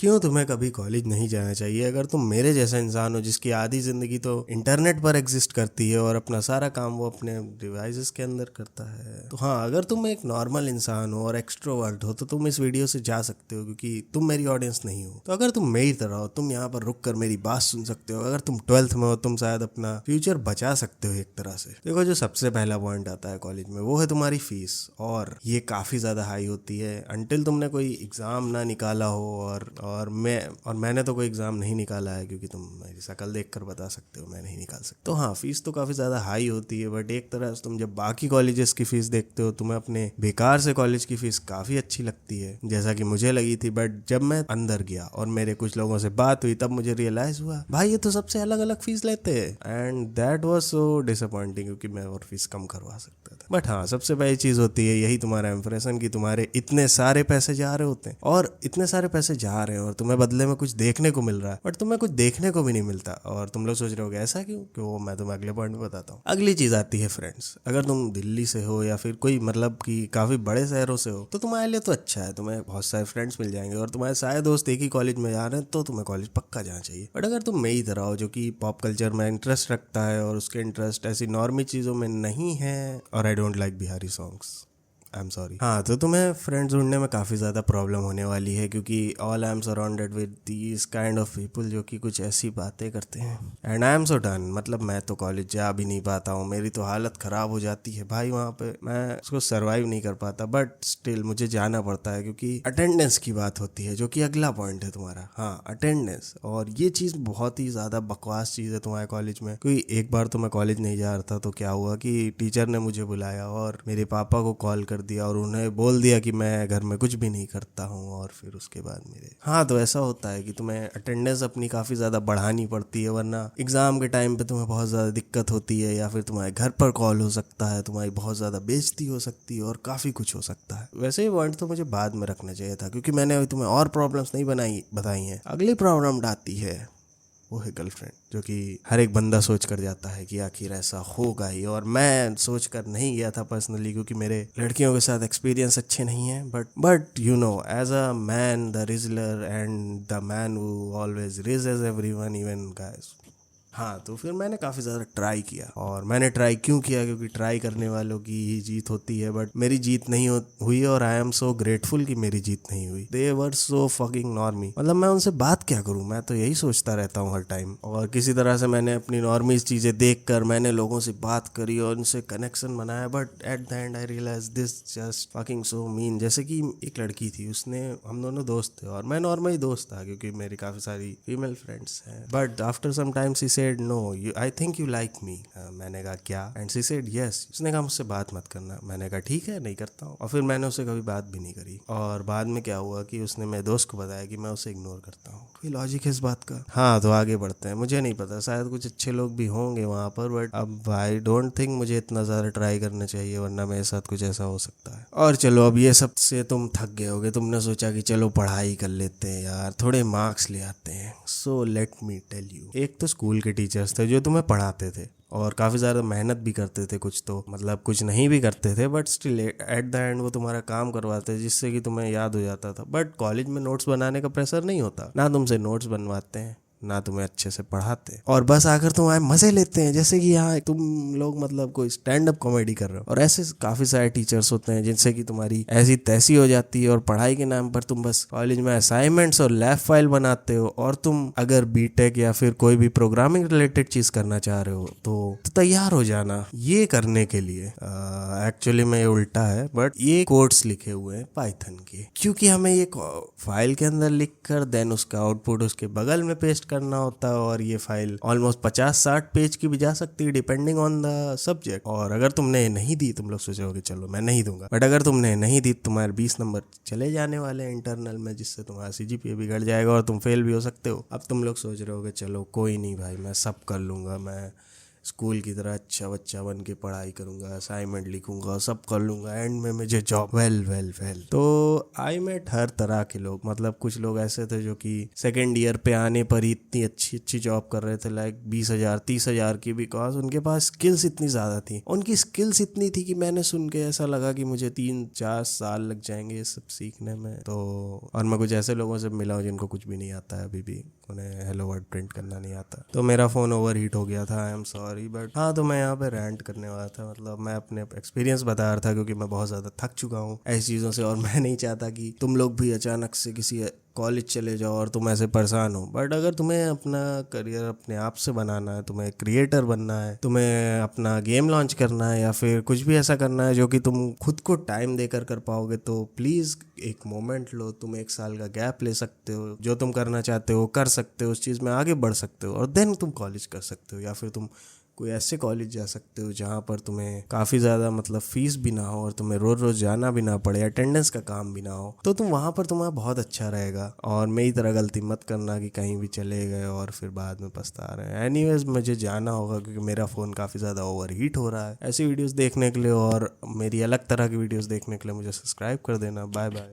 क्यों तुम्हें कभी कॉलेज नहीं जाना चाहिए? अगर तुम मेरे जैसा इंसान हो जिसकी आधी जिंदगी तो इंटरनेट पर एग्जिस्ट करती है और अपना सारा काम वो अपने डिवाइसेस के अंदर करता है, तो हाँ, अगर तुम एक नॉर्मल इंसान हो और एक्सट्रोवर्ट हो तो तुम इस वीडियो से जा सकते हो, क्योंकि तुम मेरी ऑडियंस नहीं हो। तो अगर तुम मेरी तरह हो, तुम यहाँ पर रुक कर मेरी बात सुन सकते हो। अगर तुम 12th में हो, तुम शायद अपना फ्यूचर बचा सकते हो एक तरह से। देखो, जो सबसे पहला पॉइंट आता है कॉलेज में वो है तुम्हारी फीस, और ये काफी ज्यादा हाई होती है अनटिल तुमने कोई एग्जाम ना निकाला हो। और मैंने तो कोई एग्जाम नहीं निकाला है, क्योंकि तुम मेरी शक्ल देखकर बता सकते हो मैं नहीं निकाल सकता। तो हाँ, फीस तो काफी ज्यादा हाई होती है, बट एक तरह से तुम जब बाकी कॉलेजेस की फीस देखते हो, तुम्हें अपने बेकार से कॉलेज की फीस काफी अच्छी लगती है, जैसा कि मुझे लगी थी। बट जब मैं अंदर गया और मेरे कुछ लोगों से बात हुई, तब मुझे रियलाइज हुआ भाई ये तो सबसे अलग अलग फीस लेते हैं, and that was so disappointing, क्योंकि मैं और फीस कम करवा सकता था। बट हाँ, सबसे पहली चीज होती है यही तुम्हारा इंप्रेशन, कि तुम्हारे इतने सारे पैसे जा रहे होते हैं, और इतने सारे पैसे जा रहे हैं और तुम्हें बदले में कुछ देखने को मिल रहा है, बट तुम्हें कुछ देखने को भी नहीं मिलता। और तुम लोग सोच रहे होगे ऐसा क्यों? क्यों, मैं तुम्हें अगले पॉइंट में बताता हूँ। अगली चीज आती है फ्रेंड्स। अगर तुम दिल्ली से हो या फिर कोई मतलब कि काफी बड़े शहरों से हो, तो तुम्हारे लिए तो अच्छा है, तुम्हें बहुत सारे फ्रेंड्स मिल जाएंगे और तुम्हारे सारे दोस्त एक ही कॉलेज में जा रहे हैं, तो तुम्हें कॉलेज पक्का जाना चाहिए। बट अगर तुम मेरी तरह हो जो कि पॉप कल्चर में इंटरेस्ट रखता है और उसके इंटरेस्ट ऐसी नॉर्मल चीजों में नहीं है, और I don't like Bihari songs, I am sorry, हाँ, तो तुम्हें फ्रेंड्स ढूंढने में काफ़ी ज़्यादा प्रॉब्लम होने वाली है, क्योंकि all I am surrounded with these kind of people जो कि कुछ ऐसी बातें करते हैं, and I am so done. मतलब मैं तो कॉलेज जा भी नहीं पाता हूँ, मेरी तो हालत ख़राब हो जाती है भाई वहाँ पे, मैं उसको सर्वाइव नहीं कर पाता। बट स्टिल मुझे जाना पड़ता है, क्योंकि अटेंडेंस की बात होती है, जो कि अगला पॉइंट है तुम्हारा। हाँ, अटेंडेंस, और ये चीज़ बहुत ही ज़्यादा बकवास चीज़ है तुम्हारे कॉलेज में। क्योंकि एक बार तो मैं कॉलेज नहीं जा रहा था, तो क्या हुआ कि टीचर ने मुझे बुलाया और मेरे पापा को कॉल कर दिया और उन्हें बोल दिया कि मैं घर में कुछ भी नहीं करता हूँ, और फिर उसके बाद मेरे, हाँ, तो ऐसा होता है कि तुम्हें अटेंडेंस अपनी काफ़ी ज़्यादा बढ़ानी पड़ती है, वरना एग्ज़ाम के टाइम पे तुम्हें बहुत ज़्यादा दिक्कत होती है, या फिर तुम्हारे घर पर कॉल हो सकता है, तुम्हारी बहुत ज़्यादा बेइज्जती हो सकती है, और काफ़ी कुछ हो सकता है। वैसे ही पॉइंट तो मुझे बाद में रखना चाहिए था, क्योंकि मैंने अभी तुम्हें और प्रॉब्लम्स नहीं बताई हैं। अगली प्रॉब्लम आती है, वो है गर्लफ्रेंड, जो कि हर एक बंदा सोच कर जाता है कि आखिर ऐसा होगा ही, और मैं सोच कर नहीं गया था पर्सनली, क्योंकि मेरे लड़कियों के साथ एक्सपीरियंस अच्छे नहीं हैं। But you know, as a man the rizzler and the man who always rizzes everyone, even guys. हाँ, तो फिर मैंने काफ़ी ज़्यादा ट्राई किया, और मैंने ट्राई क्यों किया? क्योंकि ट्राई करने वालों की ही जीत होती है। बट मेरी जीत नहीं हुई, और आई एम सो ग्रेटफुल कि मेरी जीत नहीं हुई। दे वर सो फकिंग नॉर्मी, मतलब मैं उनसे बात क्या करूँ, मैं तो यही सोचता रहता हूँ हर टाइम। और किसी तरह से मैंने अपनी नॉर्मी चीज़ें देख कर मैंने लोगों से बात करी और उनसे कनेक्शन बनाया, but at the end I realise this just fucking so mean. जैसे कि एक लड़की थी, उसने, हम दोनों दोस्त थे और मैं नॉर्मली दोस्त था, क्योंकि मेरी काफ़ी सारी फीमेल फ्रेंड्स हैं। But after some time she said no, I think you like me. मैंने कहा क्या? And she said yes. उसने कहा मुझसे बात मत करना। मैंने कहा ठीक है, नहीं करता हूँ, और फिर मैंने उससे कभी बात भी नहीं करी। और बाद में क्या हुआ कि उसने मेरे दोस्त को बताया कि मैं उसे इग्नोर करता हूँ। कोई लॉजिक है इस बात का? हाँ, तो आगे बढ़ते हैं। मुझे नहीं पता, शायद कुछ अच्छे लोग भी होंगे वहाँ पर, बट अब आई डोंट थिंक मुझे इतना ज़्यादा ट्राई करना चाहिए, वरना मेरे साथ कुछ ऐसा हो सकता है। और चलो, अब ये सब से तुम थक गए होगे, तुमने सोचा कि चलो पढ़ाई कर लेते हैं यार, थोड़े मार्क्स ले आते हैं। So let me tell you, एक तो स्कूल के टीचर्स थे जो तुम्हें पढ़ाते थे और काफ़ी ज़्यादा मेहनत भी करते थे, कुछ तो मतलब कुछ नहीं भी करते थे, but still at the and वो तुम्हारा काम करवाते, जिससे कि तुम्हें याद हो जाता था। बट कॉलेज में नोट्स बनाने का प्रेशर नहीं होता, ना तुमसे नोट्स बनवाते हैं, ना तुम्हें अच्छे से पढ़ाते, और बस आकर तुम्हारे मजे लेते हैं, जैसे कि यहाँ तुम लोग मतलब कोई स्टैंड अप कॉमेडी कर रहे हो। और ऐसे काफी सारे टीचर्स होते हैं जिनसे कि तुम्हारी ऐसी तैसी हो जाती है, और पढ़ाई के नाम पर तुम बस कॉलेज में असाइनमेंट्स और लैब फाइल बनाते हो। और तुम अगर बीटेक या फिर कोई भी प्रोग्रामिंग रिलेटेड चीज करना चाह रहे हो, तो तैयार हो जाना ये करने के लिए। एक्चुअली में ये उल्टा है, बट ये कोड्स लिखे हुए हैं पाइथन के, क्योंकि हमें ये फाइल के अंदर लिख कर देन उसका आउटपुट उसके बगल में पेस्ट करना होता है, और ये फाइल ऑलमोस्ट 50-60 पेज की भी जा सकती है डिपेंडिंग ऑन द सब्जेक्ट। और अगर तुमने नहीं दी, तुम लोग सोचोगे चलो मैं नहीं दूंगा, बट अगर तुमने नहीं दी, तुम्हारे 20 नंबर चले जाने वाले हैं इंटरनल में, जिससे तुम्हारा सीजीपीए बिगड़ जाएगा और तुम फेल भी हो सकते हो। अब तुम लोग सोच रहे होगे चलो कोई नहीं भाई, मैं सब कर लूंगा, मैं स्कूल की तरह अच्छा बच्चा बन के पढ़ाई करूंगा, असाइनमेंट लिखूंगा, सब कर लूंगा, एंड में मुझे जॉब। वेल वेल वेल, तो आई मेट हर तरह के लोग। मतलब कुछ लोग ऐसे थे जो कि सेकेंड ईयर पे आने पर ही इतनी अच्छी अच्छी जॉब कर रहे थे, लाइक 20,000 30,000 की, बिकॉज उनके पास स्किल्स इतनी ज्यादा थी। उनकी स्किल्स इतनी थी कि मैंने सुन के ऐसा लगा कि मुझे 3-4 साल लग जाएंगे ये सब सीखने में। तो और मैं कुछ ऐसे लोगों से मिला हूँ जिनको कुछ भी नहीं आता है अभी भी, उन्हें हेलो वर्ड प्रिंट करना नहीं आता। तो मेरा फ़ोन ओवर हीट हो गया था, आई एम सॉरी। बट हाँ, तो मैं यहाँ पे रेंट करने वाला था, मतलब मैं अपने एक्सपीरियंस बता रहा था, क्योंकि मैं बहुत ज़्यादा थक चुका हूँ ऐसी चीज़ों से, और मैं नहीं चाहता कि तुम लोग भी अचानक से किसी कॉलेज चले जाओ और तुम ऐसे परेशान हो। बट अगर तुम्हें अपना करियर अपने आप से बनाना है, तुम्हें क्रिएटर बनना है, तुम्हें अपना गेम लॉन्च करना है, या फिर कुछ भी ऐसा करना है जो कि तुम खुद को टाइम देकर कर पाओगे, तो प्लीज़ एक मोमेंट लो। तुम 1 साल का गैप ले सकते हो, जो तुम करना चाहते हो कर सकते हो, उस चीज़ में आगे बढ़ सकते हो, और देन तुम कॉलेज कर सकते हो, या फिर तुम कोई ऐसे कॉलेज जा सकते हो जहाँ पर तुम्हें काफ़ी ज़्यादा मतलब फीस भी ना हो और तुम्हें रोज़ रोज़ जाना भी ना पड़े, अटेंडेंस का काम भी ना हो, तो तुम वहाँ पर तुम्हारा बहुत अच्छा रहेगा। और मेरी तरह गलती मत करना कि कहीं भी चले गए और फिर बाद में पछता रहे हैं। एनीवेज, मुझे जाना होगा क्योंकि मेरा फ़ोन काफ़ी ज़्यादा ओवर हीट हो रहा है। ऐसी वीडियोज़ देखने के लिए और मेरी अलग तरह की वीडियोज़ देखने के लिए मुझे सब्सक्राइब कर देना। Bye bye.